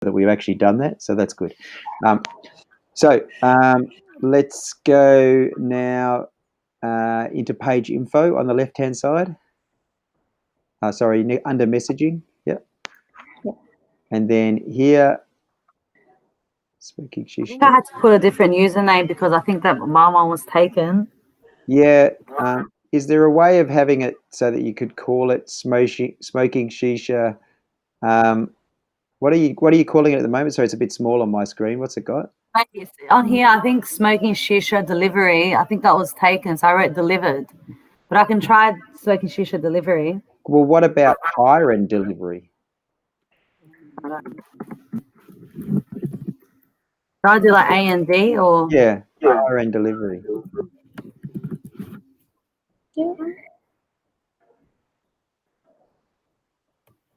that we've actually done that, so that's good. Let's go now into page info on the left-hand side. Sorry, under messaging. Yep. And then here, Smokin Shisha. I think I had to put a different username because I think that my one was taken. Yeah. Is there a way of having it so that you could call it Smokin Shisha? What are you calling it at the moment? Sorry, it's a bit small on my screen. What's it got? On here, I think Smokin Shisha delivery. I think that was taken, so I wrote delivered. But I can try Smokin Shisha delivery. Well, what about hire and delivery? Should I do like A and D or? Yeah, hire and delivery. Yeah.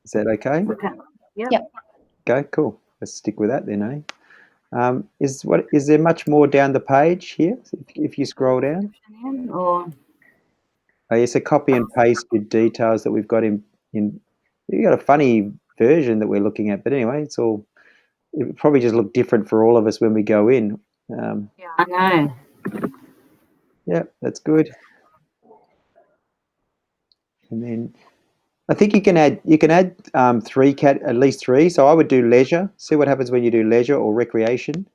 Is that okay? Okay. Yep. Okay, cool. Let's stick with that then, eh? Is there much more down the page here if you scroll down? Or Oh, yes, a copy and paste your details that we've got in. You've got a funny version that we're looking at, but anyway, it probably just look different for all of us when we go in. yeah, I know. Yeah, that's good. And then I think you can add at least three. So I would do leisure. See what happens when you do leisure or recreation.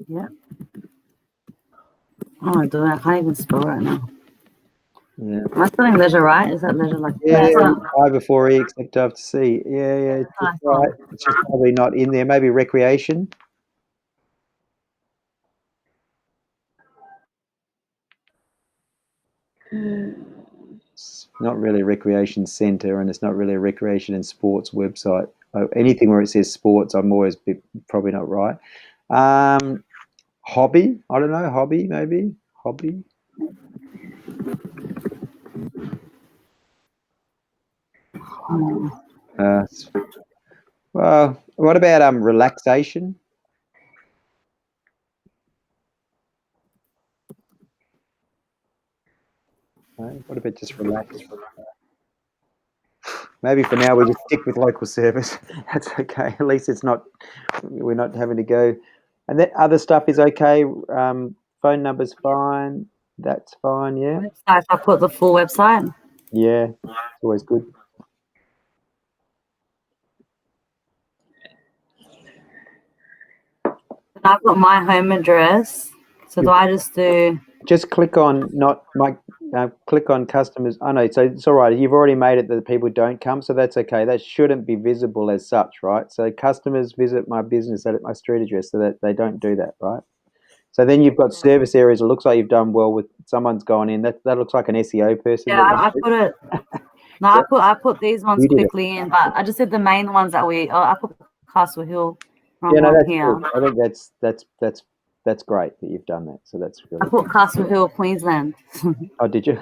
Yeah. Oh, I do. I can't even spell right now. Yeah. Am I spelling leisure right? Is that leisure like? Yeah, I before E except I have to see. Yeah. It's right. It's just probably not in there. Maybe recreation. It's not really a recreation centre, and it's not really a recreation and sports website. Anything where it says sports, I'm always probably not right. Hobby, I don't know. Hobby, maybe hobby. Well, what about relaxation? What about just relax? Maybe for now we just stick with local service. That's okay. At least we're not having to go. And that other stuff is okay. Phone number's fine. That's fine. Yeah. Website. I put the full website. Yeah, it's always good. I've got my home address. So do I just do? Just click on click on customers. Oh no, so it's all right. You've already made it that people don't come, so that's okay. That shouldn't be visible as such, right? So customers visit my business at my street address, so that they don't do that, right? So then you've got service areas. It looks like you've done well with someone's gone in. That looks like an SEO person. Yeah, I put it. No, yeah. I put these ones quickly in, but I just did the main ones that I put Castle Hill. Yeah, no, that's here. Good. I think that's great that you've done that. So that's really. I put Castle Hill, Queensland. Oh, did you?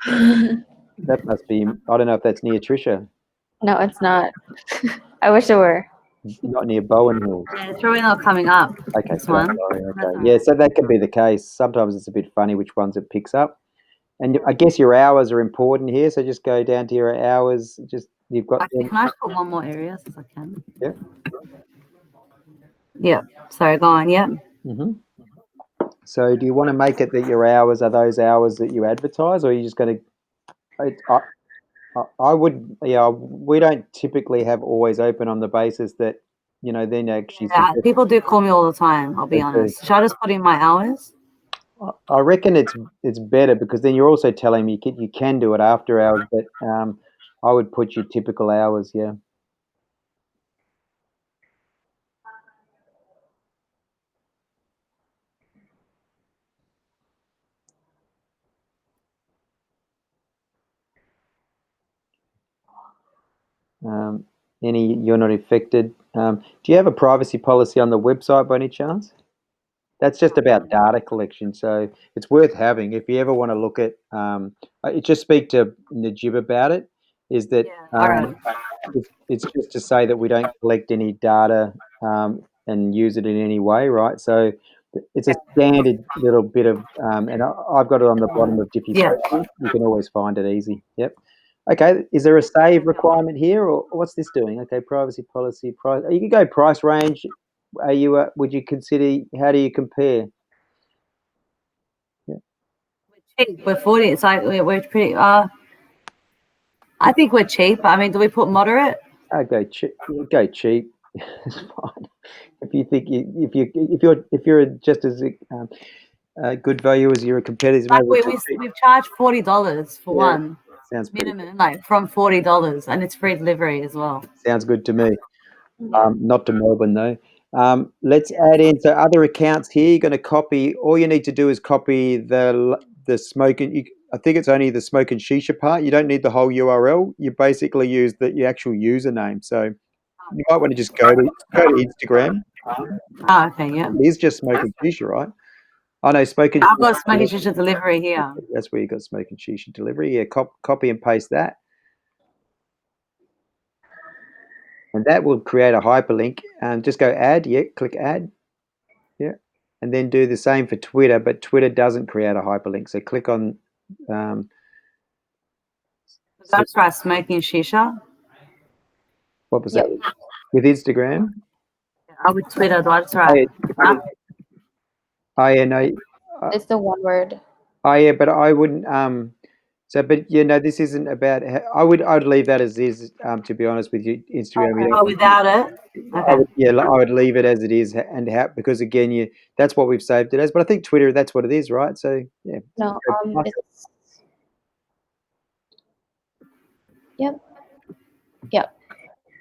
That must be. I don't know if that's near Trisha. No, it's not. I wish it were. Not near Bowen Hills. Yeah, it's probably not coming up. Okay, this one. Sorry, okay. Yeah, so that could be the case. Sometimes it's a bit funny which ones it picks up. And I guess your hours are important here, so just go down to your hours. You've got. Can I just put one more area if I can? Yeah. Yeah. Sorry, go on. Yeah. Mm-hmm. So, do you want to make it that your hours are those hours that you advertise, or are you just going to? I would. Yeah, we don't typically have always open on the basis that then actually. Yeah, people do call me all the time. I'll be honest. Should I just put in my hours? I reckon it's better because then you're also telling me you can do it after hours, but I would put your typical hours, yeah. You're not affected. Do you have a privacy policy on the website by any chance? That's just about data collection, so it's worth having. If you ever want to look at, just speak to Najib about it. Is that it's just to say that we don't collect any data and use it in any way, right? So it's a standard little bit of, and I've got it on the bottom of Jiffy. Yeah. You can always find it easy. Yep. Okay, is there a save requirement here, or what's this doing? Okay, privacy policy, price. You can go price range. Are you? Would you consider? How do you compare? We're cheap. We're 40. It's like we're pretty. I think we're cheap. I mean, do we put moderate? Go cheap. Go cheap. It's fine. If you think if you're just as good value as your competitors, Like maybe just cheap. we've charged $40 for Yeah, one sounds pretty good. minimum, like from $40, and it's free delivery as well. Sounds good to me. Yeah. Not to Melbourne though. Let's add in so other accounts here. You're going to copy. All you need to do is copy the smoking. I think it's only the Smokin Shisha part. You don't need the whole URL. You basically use the actual username. So you might want to just go to Instagram. Oh, okay, yeah. It is just Smokin Shisha, right? I know Smokin. I've got Smokin Shisha delivery here. That's where you got Smokin Shisha delivery. Yeah, copy and paste that. And that will create a hyperlink. Just go add. Yeah, click add. Yeah, and then do the same for Twitter, but Twitter doesn't create a hyperlink. So click on. That's right, Smokin Shisha. What was Yep. that? With Instagram. Oh, with Twitter, that's Oh right. yeah, oh, yeah, no. It's the one word. Oh yeah, but I wouldn't. So, but you know, this isn't about. I'd leave that as is. To be honest with you, Instagram. Okay. Oh, without it. I Okay. would, yeah, I would leave it as it is, and because again, that's what we've saved it as. But I think Twitter, that's what it is, right? So yeah. No, it's yep. Yep.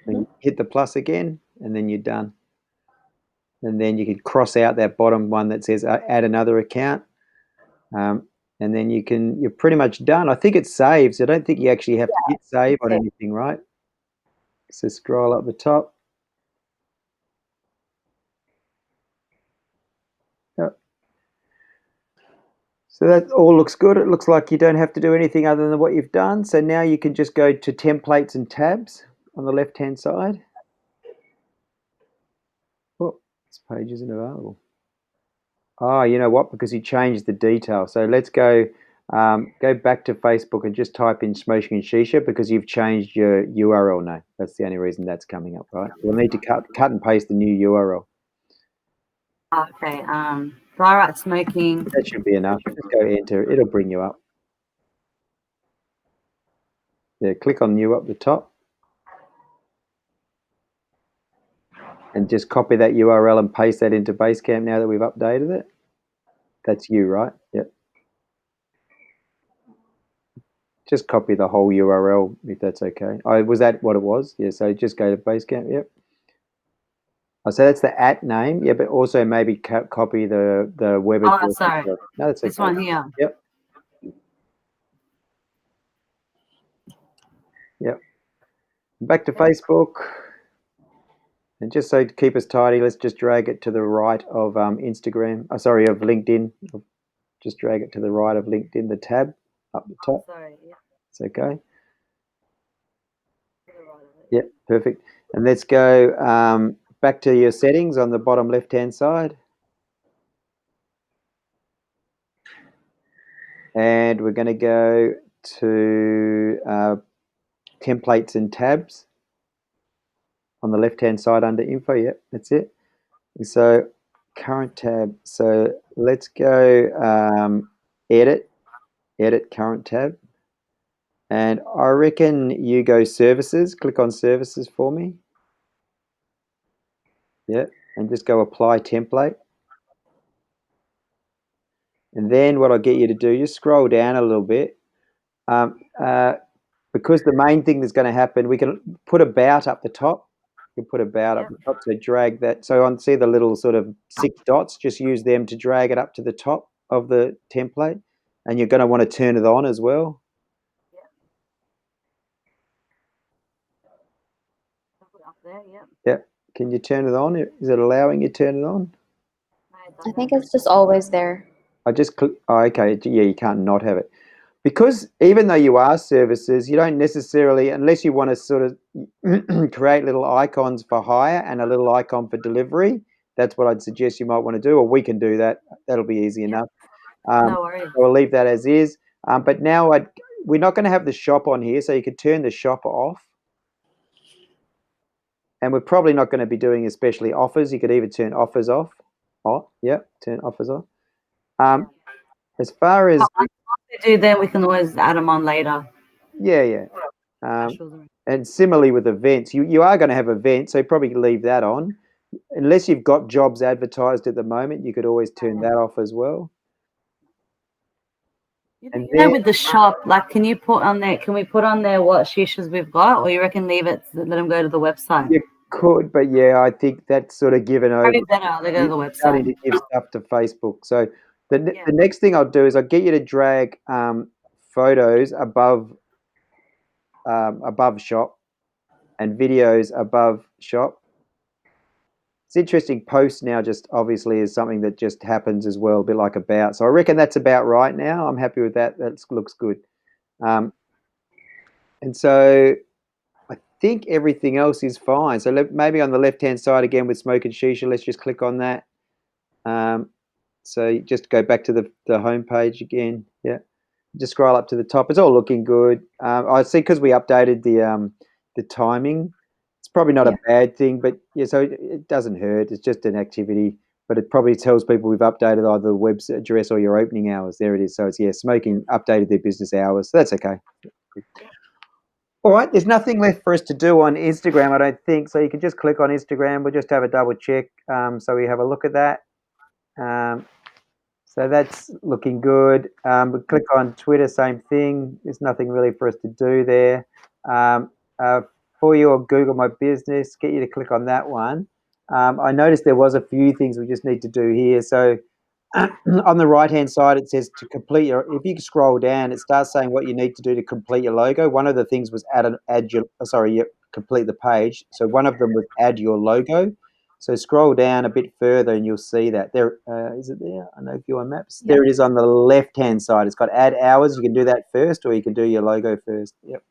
Then hit the plus again, and then you're done. And then you can cross out that bottom one that says add another account, and then you're pretty much done. I think it saves. I don't think you actually have to hit save on anything, right? So scroll up the top. Yep. So that all looks good. It looks like you don't have to do anything other than what you've done. So now you can just go to templates and tabs on the left-hand side. Oh, this page isn't available. Oh, you know what? Because you changed the detail. So let's go back to Facebook and just type in Smokin Shisha because you've changed your URL name. That's the only reason that's coming up, right? We'll need to cut and paste the new URL. Okay. So I write Smokin. That should be enough. Just go enter. It'll bring you up. Yeah, click on new up the top. And just copy that URL and paste that into Basecamp now that we've updated it. That's you, right? Yep. Just copy the whole URL if that's okay. Was that what it was? Yeah, so just go to Basecamp, yep. So that's the @ name, yeah, but also maybe copy the web address. Oh, sorry. No, that's okay. This one here. Yep. Yep. Back to Facebook. And just so to keep us tidy, let's just drag it to the right of Instagram. Sorry, of LinkedIn. Just drag it to the right of LinkedIn, the tab up the top. Sorry. Yeah. It's okay. Yep, perfect. And let's go back to your settings on the bottom left-hand side. And we're going to go to templates and tabs on the left-hand side under info. Yep, that's it. And so current tab. So let's go edit current tab. And I reckon you go services. Click on services for me. Yeah, and just go apply template. And then what I'll get you to do, just scroll down a little bit. Because the main thing that's going to happen, we can put about up the top. You can put about up the top, so drag that. So see the little sort of 6 dots, just use them to drag it up to the top of the template. And you're going to want to turn it on as well. Up there, yeah. Yeah. Can you turn it on? Is it allowing you to turn it on? I think it's just always there. I just click. Oh, okay. Yeah, you can't not have it. Because even though you are services, you don't necessarily, unless you want to sort of create little icons for hire and a little icon for delivery, that's what I'd suggest you might want to do, or we can do that. That'll be easy enough. No worries. So we'll leave that as is. But now we're not going to have the shop on here, so you could turn the shop off. And we're probably not going to be doing especially offers. You could even turn offers off. Oh, yeah, turn offers off. As far as Once we do, then we can always add them on later. yeah. And similarly with events, you are going to have events, so probably leave that on. Unless you've got jobs advertised at the moment, you could always turn that off as well. And then with the shop, like, can you put on there? Can we put on there what shishas we've got, or you reckon leave it, let them go to the website? You could, but yeah, I think that's sort of given over. Probably better they go to the website. Starting to give stuff to Facebook. So the next thing I'll do is I'll get you to drag photos above shop and videos above shop. It's interesting. Posts now just obviously is something that just happens as well, a bit like about. So I reckon that's about right now. I'm happy with that. That looks good. And so I think everything else is fine. So maybe on the left-hand side again with Smokin Shisha, let's just click on that. So just go back to the home page again. Yeah, just scroll up to the top. It's all looking good. I see because we updated the timing. It's probably not a bad thing, but yeah, so it doesn't hurt. It's just an activity, but it probably tells people we've updated either the web address or your opening hours. There it is. So it's Smokin updated their business hours. So that's okay. All right, there's nothing left for us to do on Instagram, I don't think. So you can just click on Instagram. We'll just have a double check. So we have a look at that. So that's looking good. We click on Twitter, same thing. There's nothing really for us to do there. For you or Google My Business, get you to click on that one. I noticed there was a few things we just need to do here. So on the right-hand side, it says to complete your, if you scroll down, it starts saying what you need to do to complete your logo. One of the things was complete the page. So one of them was add your logo. So scroll down a bit further and you'll see that there. Is it there? I know view on maps. There it is on the left-hand side. It's got add hours. You can do that first, or you can do your logo first. Yep.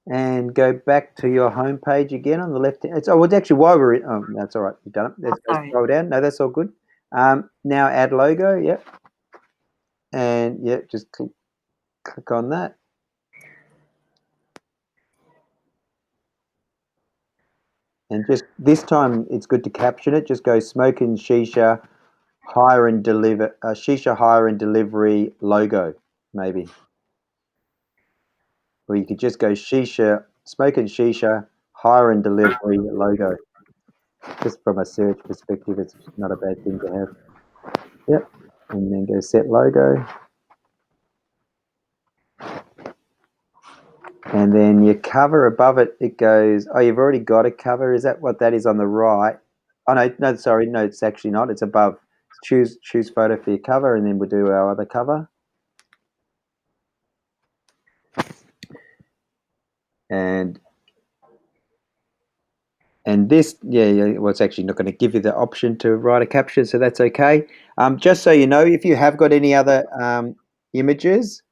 And go back to your home page again on the left. It's actually while we're in. Oh, that's all right. You've done it. Let's scroll down. No, that's all good. Now add logo. Yep. And just click on that. And just this time, it's good to caption it. Just go Smokin Shisha hire and deliver. Shisha hire and delivery logo, maybe. Or you could just go Smokin Shisha hire and delivery logo. Just from a search perspective, it's not a bad thing to have. Yep. And then go set logo. And then your cover above it, it goes, oh, you've already got a cover. Is that what that is on the right? Oh, no, sorry. No, it's actually not. It's above. Choose photo for your cover, and then we'll do our other cover. And this, well, it's actually not going to give you the option to write a caption, so that's okay. Just so you know, if you have got any other images,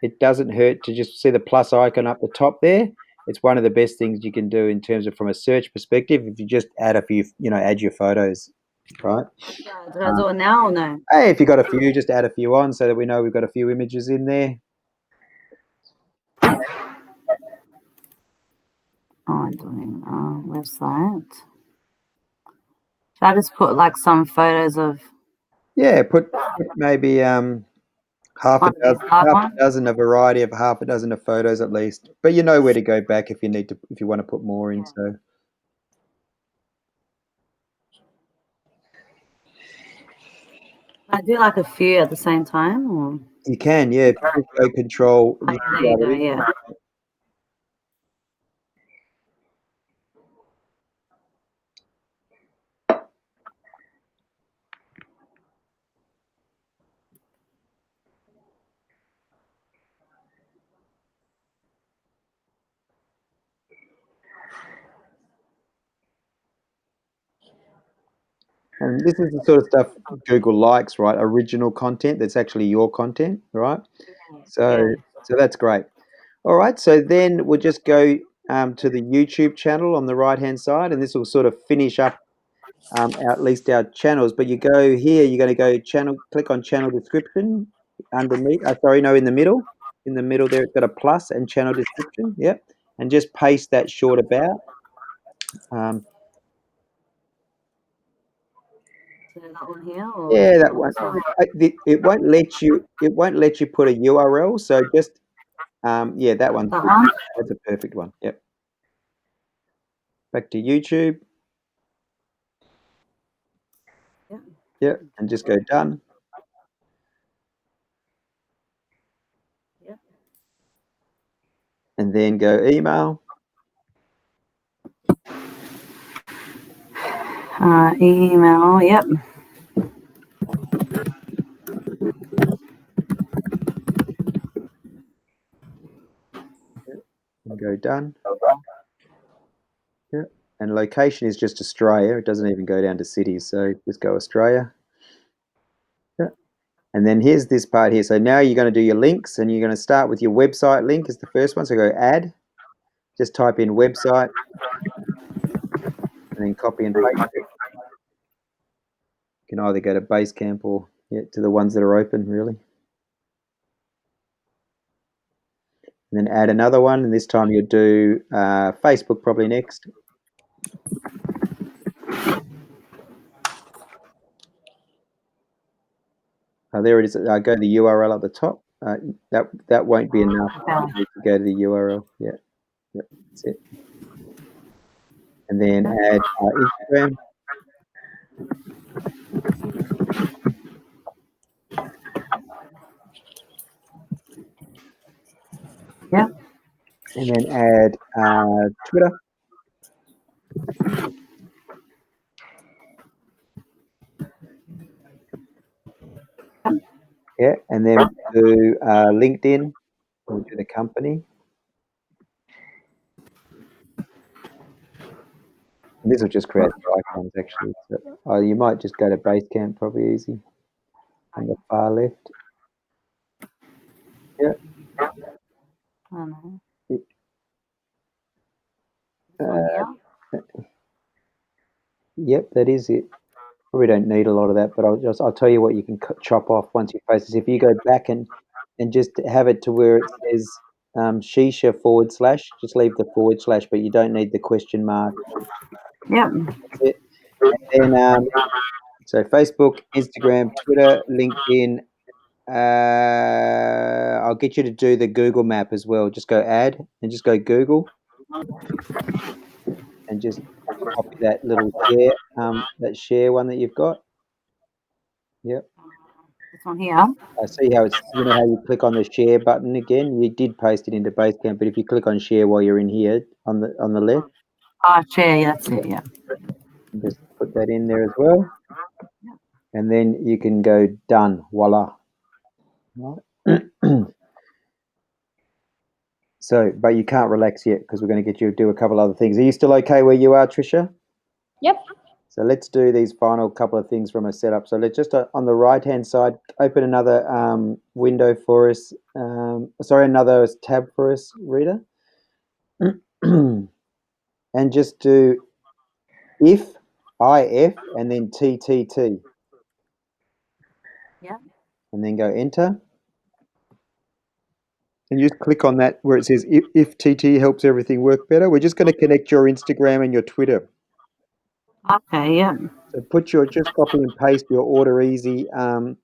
it doesn't hurt to just see the plus icon up the top there. It's one of the best things you can do in terms of from a search perspective. If you just add a few, add your photos, right? Do I do it now or no? Hey, if you got a few, just add a few on so that we know we've got a few images in there. Oh, I'm doing website. Should I just put like some photos of? Yeah, put maybe half a dozen, a variety of half a dozen of photos at least. But you know where to go back if you want to put more in. So I do like a few at the same time, or you can, yeah. Go control. there you go, yeah. And this is the sort of stuff Google likes, right? Original content that's actually your content, right? So, Yeah. so that's great. All right, so then we'll just go to the YouTube channel on the right-hand side, and this will sort of finish up at least our channels. But you go here, you're going to go channel, click on channel description underneath. Sorry, no, in the middle. In the middle there, it's got a plus and channel description. Yep, and just paste that short about. Um, So that one here, or yeah, that one. It won't let you. It won't let you put a URL. So just yeah, that one. that one? That's a perfect one. Yep. Back to YouTube. Yeah. Yep, and just go done. Yeah. And then go email. Email. Yep. And go done. Yeah. And location is just Australia. It doesn't even go down to cities. So just go Australia. Yeah. And then here's this part here. So now you're going to do your links and you're going to start with your website link as the first one. So go add. Just type in website and then copy and paste it. You can either go to Basecamp or to the ones that are open, really. And then add another one. And this time you'll do Facebook probably next. There it is. Go to the URL at the top. That won't be enough. You need to go to the URL. Yeah, that's it. And then add Instagram. Yeah. And then add Twitter. Yeah, and then do LinkedIn. We'll do the company. And this will just create the icons actually. So, you might just go to Basecamp, probably easy. On the far left. Yeah. I know. It, This one here. yep, that is it. Probably don't need a lot of that, but I'll tell you what you can chop off once you post this. If you go back and just have it to where it says Shisha / just leave the /, but you don't need the question mark. Yep. That's it. And then so Facebook, Instagram, Twitter, LinkedIn. I'll get you to do the Google map as well. Just go add and just go Google and just copy that little share, that share one that you've got. Yep. This one here. I see how it's, you know how you click on the share button again? You did paste it into Basecamp, but if you click on share while you're in here on the left, Share. Yeah, that's it. Yeah. just put that in there as well. And then you can go done. Voila. Right. So, but you can't relax yet because we're going to get you to do a couple other things. Are you still okay where you are, Trisha? Yep. So let's do these final couple of things from a setup. So let's just on the right-hand side, open another window for us. Sorry, another tab for us, Rita. And just do if, and then TTT. Yeah. And then go enter. And just click on that where it says if TT helps everything work better. We're just going to connect your Instagram and your Twitter. Okay. Yeah. So just copy and paste your Order Easy, or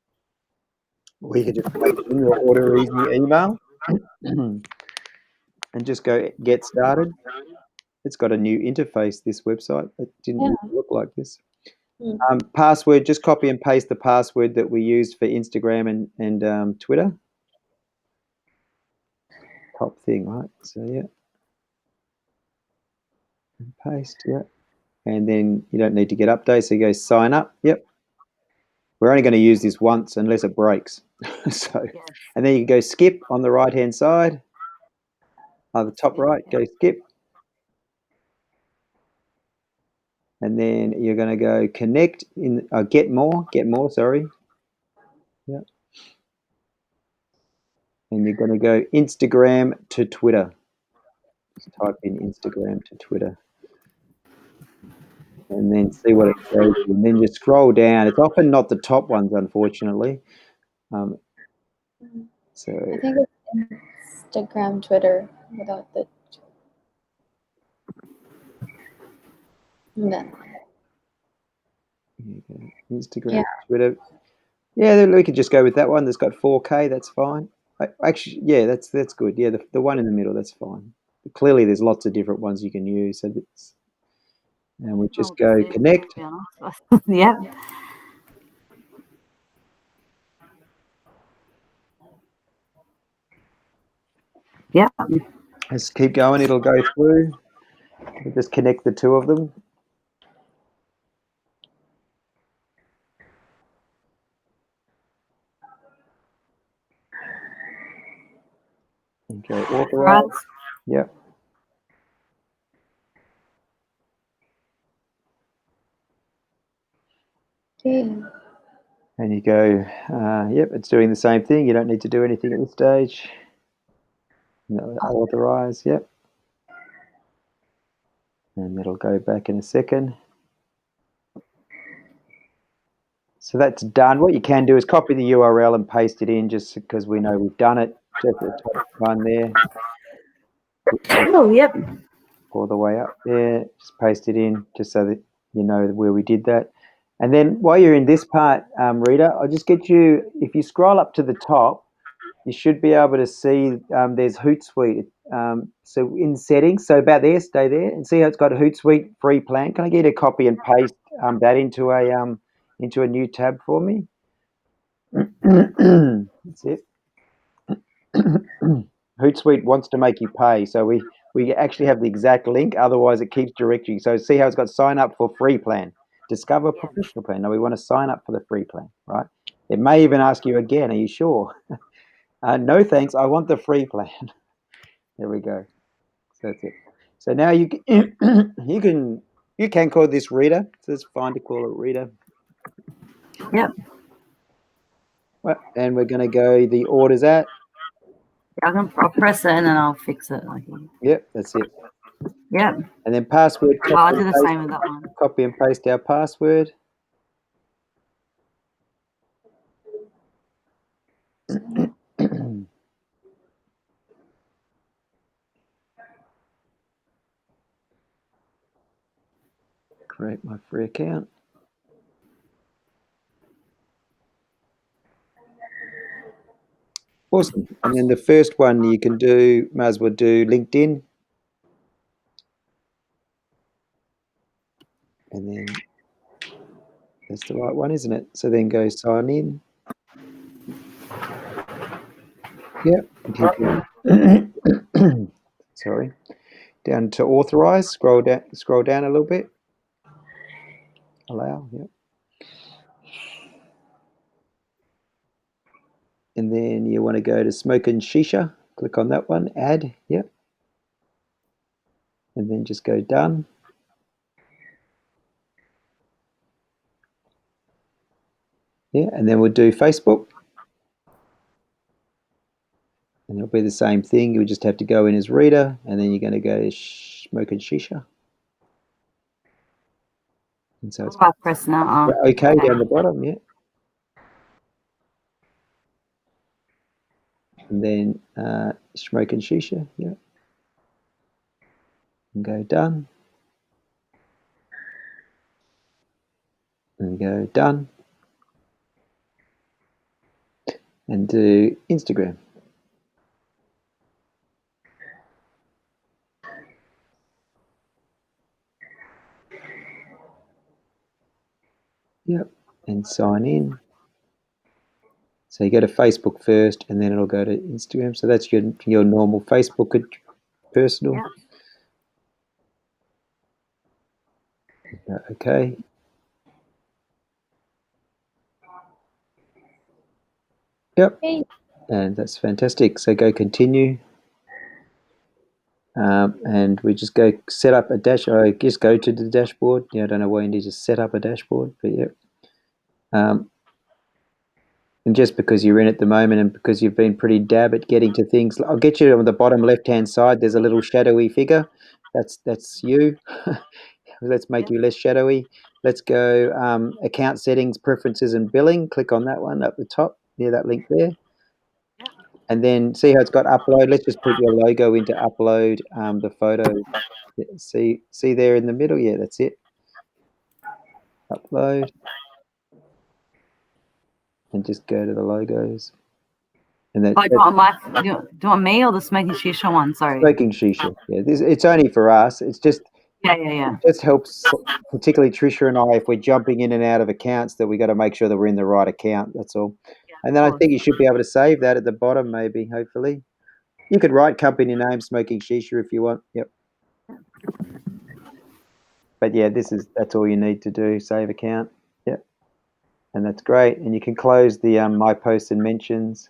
you can just paste in your Order Easy email and just go get started. It's got a new interface, this website. It didn't used to look like this. Password, just copy and paste the password that we used for Instagram and Twitter. Top thing, right? So yeah. And paste, yeah. And then you don't need to get updates, so you go sign up. Yep. We're only going to use this once unless it breaks. So, Yes. and then you can go skip on the right-hand side. The top right, go skip. and then you're going to go connect in get more, sorry. Yeah. And you're going to go Instagram to Twitter. Just type in Instagram to Twitter. And then see what it shows you. And then you scroll down. It's often not the top ones, unfortunately. So I think it's Instagram, Twitter without the. No. Instagram, Yeah. Twitter. Yeah, we could just go with that one. That's got 4K. That's fine. Actually, yeah, that's good. Yeah, the one in the middle. That's fine. Clearly, there's lots of different ones you can use. So that's, and we just go connect. Yep. Yep. Let's keep going. It'll go through. We'll just connect the two of them. Okay, authorize. Yep. Okay. And you go, yep, it's doing the same thing. You don't need to do anything at this stage. No, authorize, yep. And it'll go back in a second. So that's done. What you can do is copy the URL and paste it in just because we know we've done it. Just the top one there. Oh, yep. All the way up there. Just paste it in just so that you know where we did that. And then while you're in this part, Rita, I'll just get you, if you scroll up to the top, you should be able to see there's Hootsuite. So in settings, so about there, stay there, and see how it's got a Hootsuite free plan. Can I get a copy and paste that into a new tab for me? That's it. Hootsuite wants to make you pay, so we actually have the exact link. Otherwise, it keeps directing. So see how it's got sign up for free plan, discover professional plan. No, we want to sign up for the free plan, right? It may even ask you again. Are you sure? No, thanks. I want the free plan. There we go. So that's it. So now you can call this Rita. So it's fine to call it Rita. Yep. Well, and we're going to go the orders at. I'll press it and then I'll fix it. Yep, that's it. Yep. And then password. I'll do the same with that one. Copy and paste our password. Create my free account. Awesome. And then the first one you can do, might as well do LinkedIn. And then that's the right one, isn't it? So then go sign in. Yep. Sorry. Down to authorize. Scroll down a little bit. Allow. Yep. And then you want to go to Smokin Shisha. Click on that one. Add. Yep. And then just go done. Yeah. And then we'll do Facebook. And it'll be the same thing. You just have to go in as reader, and then you're going to go to Smokin Shisha. And so it's press now. okay down the bottom, yeah. And then Smokin Shisha, yeah. And go done. And go done. And do Instagram. Yep. And sign in. So you go to Facebook first, and then it'll go to Instagram. So that's your normal Facebook personal. Yep. Okay. Yep. Okay. And that's fantastic. So go continue. and we just go set up a dash. I just go to the dashboard. Yeah, I don't know why you need to set up a dashboard, but yeah. And just because you're in at the moment and because you've been pretty dab at getting to things, I'll get you on the bottom left-hand side. There's a little shadowy figure. That's you. Let's make you less shadowy. Let's go account settings, preferences, and billing. Click on that one up the top near that link there. And then see how it's got upload. Let's just put your logo into upload the photo. See there in the middle? Yeah, that's it. Upload. And just go to the logos. And that, Oh, do you want me or the Smoking Shisha one? Sorry. Smoking Shisha. Yeah, it's only for us. It's just Yeah. it just helps, particularly Trisha and I, if we're jumping in and out of accounts, that we got to make sure that we're in the right account. That's all. And then I think you should be able to save that at the bottom, maybe. Hopefully, you could write company name Smoking Shisha if you want. Yep. But yeah, that's all you need to do. Save account. Yep. And that's great. And you can close the my posts and mentions.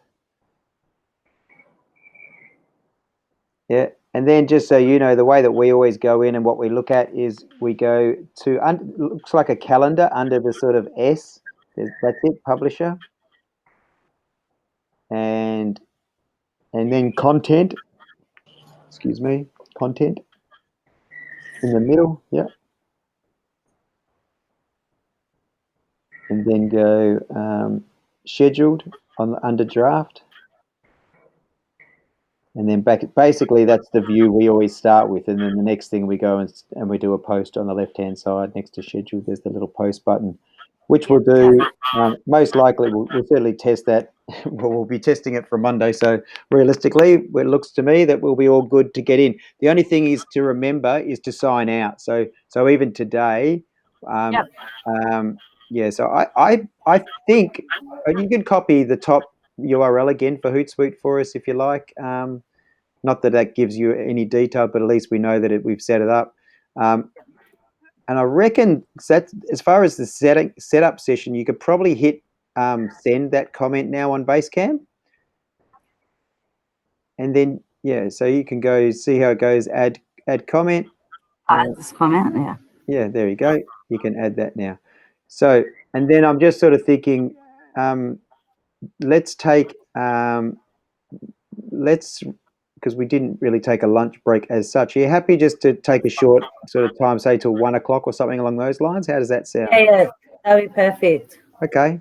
Yeah. And then just so you know, the way that we always go in and what we look at is we go to, looks like a calendar under the sort of S. That's it, publisher. And then content. Excuse me, content in the middle. Yeah. And then go scheduled under draft. And then basically that's the view we always start with. And then the next thing we go and we do a post on the left-hand side next to schedule. There's the little post button, which we'll do. Most likely, we'll certainly test that. We'll be testing it for Monday. So realistically, it looks to me that we'll be all good to get in. The only thing is to remember is to sign out. So even today, yeah. So I think you can copy the top URL again for Hootsuite for us if you like. Not that gives you any detail, but at least we know that we've set it up. And I reckon that as far as the setup session, you could probably hit send that comment now on Basecamp. And then, yeah, so you can go see how it goes, add comment. Add this comment, yeah. Yeah, there you go. You can add that now. So, and then I'm just sort of thinking, let's take, because we didn't really take a lunch break as such. Are you happy just to take a short sort of time, say till 1 o'clock or something along those lines? How does that sound? Yeah, that'd be perfect. Okay.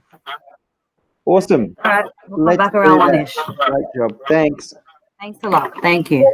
Awesome. All right, we'll come back around 1-ish. Great job. Thanks. Thanks a lot. Thank you.